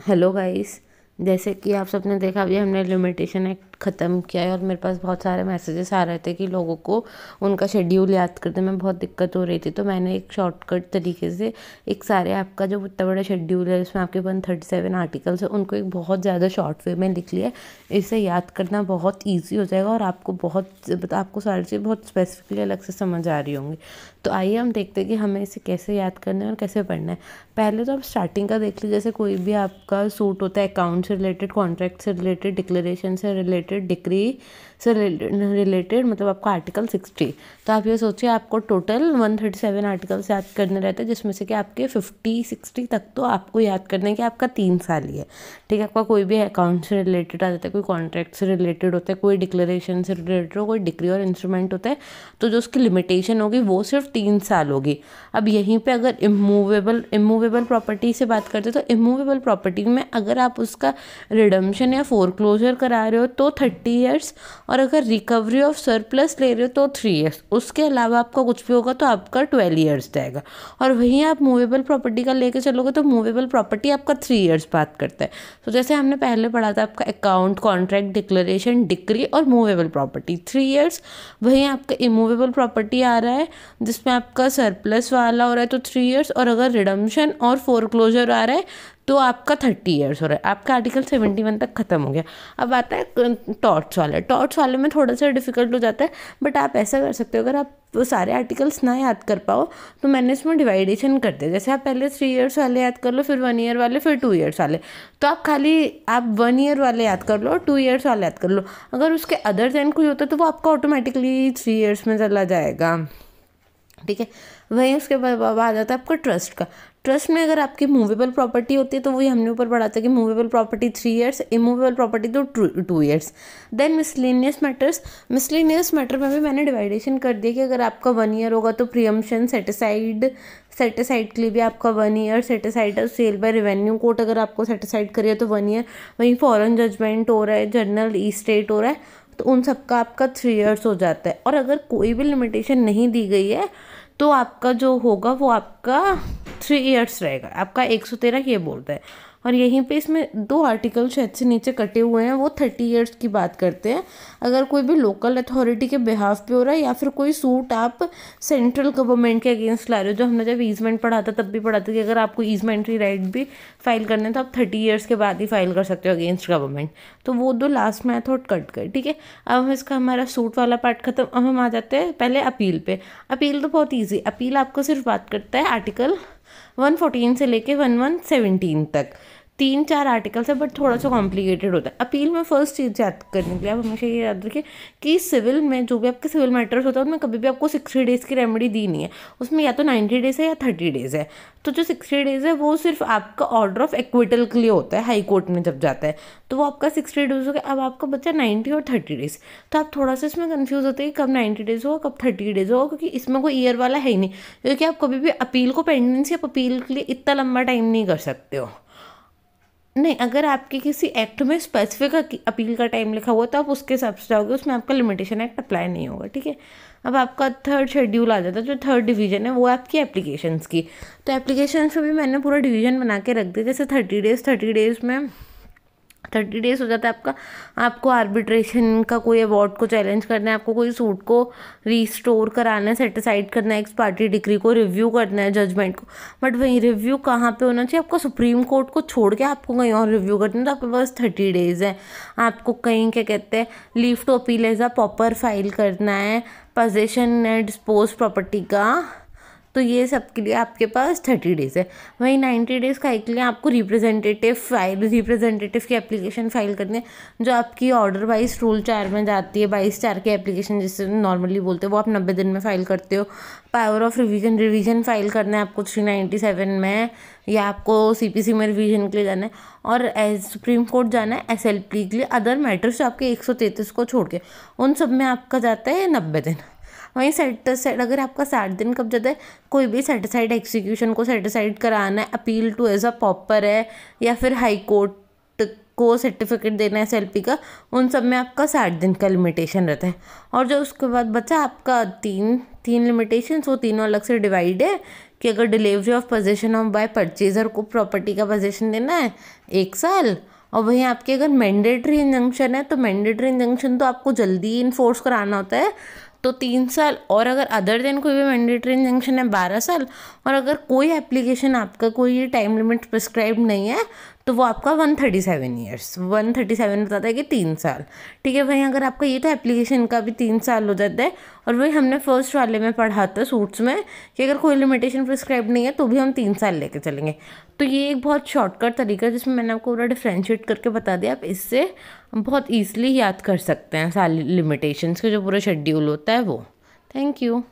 Hello guys. जैसे कि आप सबने देखा, अभी हमने लिमिटेशन एक्ट ख़त्म किया है और मेरे पास बहुत सारे मैसेजेस आ रहे थे कि लोगों को उनका शेड्यूल याद करने में बहुत दिक्कत हो रही थी। तो मैंने एक शॉर्टकट तरीके से एक सारे आपका जो इतना बड़ा शेड्यूल है, इसमें आपके 137 आर्टिकल्स है, उनको एक बहुत ज़्यादा शॉर्ट वे में लिख लिया। इसे याद करना बहुत ईजी हो जाएगा और आपको सारी चीज़ बहुत स्पेसिफिकली अलग से समझ आ रही होंगी। तो आइए हम देखते हैं कि हमें इसे कैसे याद करना है और कैसे पढ़ना है। पहले तो आप स्टार्टिंग का देख लीजिए। जैसे कोई भी आपका सूट होता है, अकाउंट से रिलेटेड, कॉन्ट्रैक्ट से रिलेटेड, डिक्लेरेशन से रिलेटेड, डिक्री से रिलेटेड, मतलब आपका आर्टिकल 60। तो आप ये सोचिए, आपको टोटल 137 आर्टिकल्स याद करने रहते हैं, जिसमें से कि आपके 50-60 तक तो आपको याद करने के आपका 3 साल ही है। ठीक है, आपका कोई भी अकाउंट से रिलेटेड आ जाता है, कोई कॉन्ट्रैक्ट से रिलेटेड होता है, कोई डिक्लेरेशन से रिलेटेड हो, कोई डिक्री और इंस्ट्रूमेंट होता है, तो जो उसकी लिमिटेशन होगी वो सिर्फ 3 साल होगी। अब यहीं पे अगर इमूवेबल प्रॉपर्टी से बात करते हैं, तो इमूवेबल प्रॉपर्टी में अगर आप उसका रिडम्पशन या फोरक्लोजर करा रहे हो तो 30 ईयर्स, और अगर रिकवरी ऑफ सरप्लस ले रहे हो तो 3 ईयर्स। उसके अलावा आपका कुछ भी होगा तो आपका 12 ईयर्स जाएगा। और वहीं आप मूवेबल प्रॉपर्टी का लेके चलोगे तो मूवेबल प्रॉपर्टी आपका 3 ईयर्स बात करता है। तो जैसे हमने पहले पढ़ा था, आपका अकाउंट, कॉन्ट्रैक्ट, डिक्लेरेशन, डिक्री और मूवेबल प्रॉपर्टी 3 ईयर्स। वहीं आपका इमूवेबल प्रॉपर्टी आ रहा है जिसमें आपका सरप्लस वाला हो रहा है तो 3 ईयर्स, और अगर रिडम्पशन और फोरक्लोजर आ रहा है तो आपका 30 ईयर्स हो रहा है। आपका आर्टिकल 71 तक खत्म हो गया। अब आता है टॉर्ट्स वाले में थोड़ा सा डिफिकल्ट हो जाता है, बट आप ऐसा कर सकते हो, अगर आप वो सारे आर्टिकल्स ना याद कर पाओ तो मैंने इसमें डिवाइडेशन कर दिया। जैसे आप पहले 3 ईयर्स वाले याद कर लो, फिर 1 ईयर वाले, फिर 2 ईयर्स वाले। तो आप 1 ईयर वाले याद कर लो और 2 ईयर्स वाले याद कर लो। अगर उसके अदर देन कोई होता है तो वो आपका ऑटोमेटिकली 3 ईयर्स में चला जाएगा। ठीक है, वहीं उसके बाद आ जाता है आपका ट्रस्ट का। ट्रस्ट में अगर आपकी मूवेबल प्रॉपर्टी होती है तो वही हमने ऊपर पढ़ा था कि movable property 3 years, immovable property तो 2 ईयर्स। देन मिसलेनियस मैटर में भी मैंने डिवाइडेशन कर दिया कि अगर आपका 1 ईयर होगा तो प्रीएम्पशन, सेटिसाइड के लिए भी आपका 1 year, set aside sale by revenue court अगर आपको सेटिसाइड करिए तो 1 ईयर। वहीं फॉरेन जजमेंट हो रहा है, जर्नल ई स्टेट हो रहा है, तो उन सबका आपका 3 ईयर्स हो जाता है। और अगर कोई भी लिमिटेशन नहीं दी गई है तो आपका जो होगा वो आपका 3 ईयर्स रहेगा। आपका 113 ये बोलता है। और यहीं पे इसमें 2 आर्टिकल शायद से नीचे कटे हुए हैं, वो 30 ईयर्स की बात करते हैं। अगर कोई भी लोकल अथॉरिटी के बिहाफ पे हो रहा है या फिर कोई सूट आप सेंट्रल गवर्नमेंट के अगेंस्ट ला रहे हो, जो हमने जब ईजमेंट पढ़ा था तब भी पढ़ा था कि अगर आपको ईजमेंट्री राइट भी फाइल करने तो आप 30 ईयर्स के बाद ही फाइल कर सकते हो अगेंस्ट गवर्नमेंट। तो वो 2 लास्ट मेथड कट गए। ठीक है, अब हम इसका हमारा सूट वाला पार्ट खत्म। अब हम आ जाते हैं पहले अपील पे। अपील तो बहुत ईजी। अपील आपको सिर्फ बात करता है आर्टिकल 114 से लेके 1117 तक। 3-4 आर्टिकल्स है बट थोड़ा सा कॉम्प्लिकेटेड होता है। अपील में फर्स्ट चीज़ याद करने के लिए आप हमेशा ये याद रखिए कि सिविल में जो भी आपके सिविल मैटर्स होता है उसमें कभी भी आपको 60 डेज़ की रेमेडी दी नहीं है। उसमें या तो 90 डेज़ है या 30 डेज़ है। तो जो 60 डेज़ है वो सिर्फ आपका ऑर्डर ऑफ एक्विटल के लिए होता है, हाई कोर्ट में जब जाता है तो वो आपका 60 डेज़ हो गया। अब आपका बच्चा 90 और 30 डेज़। तो आप थोड़ा सा इसमें कन्फ्यूज़ होते हैं कि कब 90 डेज़ होगा, कब 30 डेज़ होगा, क्योंकि इसमें कोई ईयर वाला है ही नहीं। क्योंकि आप कभी भी अपील को पेंडेंसी, आप अपील के लिए इतना लंबा टाइम नहीं कर सकते हो। नहीं, अगर आपके किसी एक्ट में स्पेसिफिक अपील का टाइम लिखा हुआ तो आप उसके हिसाब से जाओगे, उसमें आपका लिमिटेशन एक्ट अप्लाई नहीं होगा। ठीक है, अब आपका थर्ड शेड्यूल आ जाता है। जो थर्ड डिवीजन है वो आपकी एप्लीकेशंस की। तो एप्लीकेशंस में भी मैंने पूरा डिवीजन बना के रख दिया। जैसे 30 डेज़ में 30 डेज़ हो जाता है आपका। आपको आर्बिट्रेशन का कोई अवार्ड को चैलेंज करना है, आपको कोई सूट को रीस्टोर कराना है, सेटिसाइड करना है, एक्स पार्टी डिक्री को रिव्यू करना है, जजमेंट को। बट वही रिव्यू कहाँ पे होना चाहिए? आपको सुप्रीम कोर्ट को छोड़ के आपको कहीं और रिव्यू करना है, तो आपके पास 30 डेज़ है। आपको कहीं क्या कहते हैं, leave to appeal as a pauper file करना है, पोजेशन एंड डिस्पोज प्रॉपर्टी का। तो ये सब के लिए आपके पास 30 डेज़ है। वहीं 90 डेज़ का के लिए आपको रिप्रेजेंटेटिव की एप्लीकेशन फाइल करनी है, जो आपकी ऑर्डर वाइज रूल 4 में जाती है। 22/4 की एप्लीकेशन जिसे नॉर्मली बोलते हैं वो आप 90 दिन में फाइल करते हो। पावर ऑफ रिवीजन फाइल करना है आपको 397 में, या आपको CPC में रिवीजन के लिए जाना है। और एज सुप्रीम कोर्ट जाना है SLP के लिए। अदर मैटर्स जो आपके 133 को छोड़ के उन सब में आपका जाता है 90 दिन। वहीं सेटिसाइड अगर आपका 60 दिन कब जाता है, कोई भी सेटिसाइड एग्जीक्यूशन को सेटिसाइड कराना है, appeal to as a pauper है, या फिर हाई कोर्ट को सर्टिफिकेट देना है SLP का, उन सब में आपका 60 दिन का लिमिटेशन रहता है। और जो उसके बाद बचा आपका तीन लिमिटेशंस, वो तीनों अलग से डिवाइड है कि अगर delivery of possession of by purchaser को प्रॉपर्टी का पोजेशन देना है 1 साल, और वहीं आपके अगर मैंडेटरी इंजंक्शन है तो मैंडेटरी इंजंक्शन तो आपको जल्दी इन्फोर्स कराना होता है तो 3 साल, और अगर अदर देन कोई भी मैंडेटरी इंजंक्शन है 12 साल, और अगर कोई एप्लीकेशन आपका कोई टाइम लिमिट प्रिस्क्राइब नहीं है तो वो आपका 137 ईयर्स, 137 बताता है कि 3 साल। ठीक है, वहीं अगर आपका ये तो एप्लीकेशन का भी 3 साल हो जाता है, और वही हमने फर्स्ट वाले में पढ़ा था सूट्स में कि अगर कोई लिमिटेशन प्रिस्क्राइब नहीं है तो भी हम 3 साल लेके चलेंगे। तो ये एक बहुत शॉर्टकट तरीका है जिसमें मैंने आपको पूरा डिफ्रेंशिएट करके बता दिया। आप इससे बहुत ईजिली याद कर सकते हैं सारी लिमिटेशंस के जो पूरा शेड्यूल होता है वो। Thank you.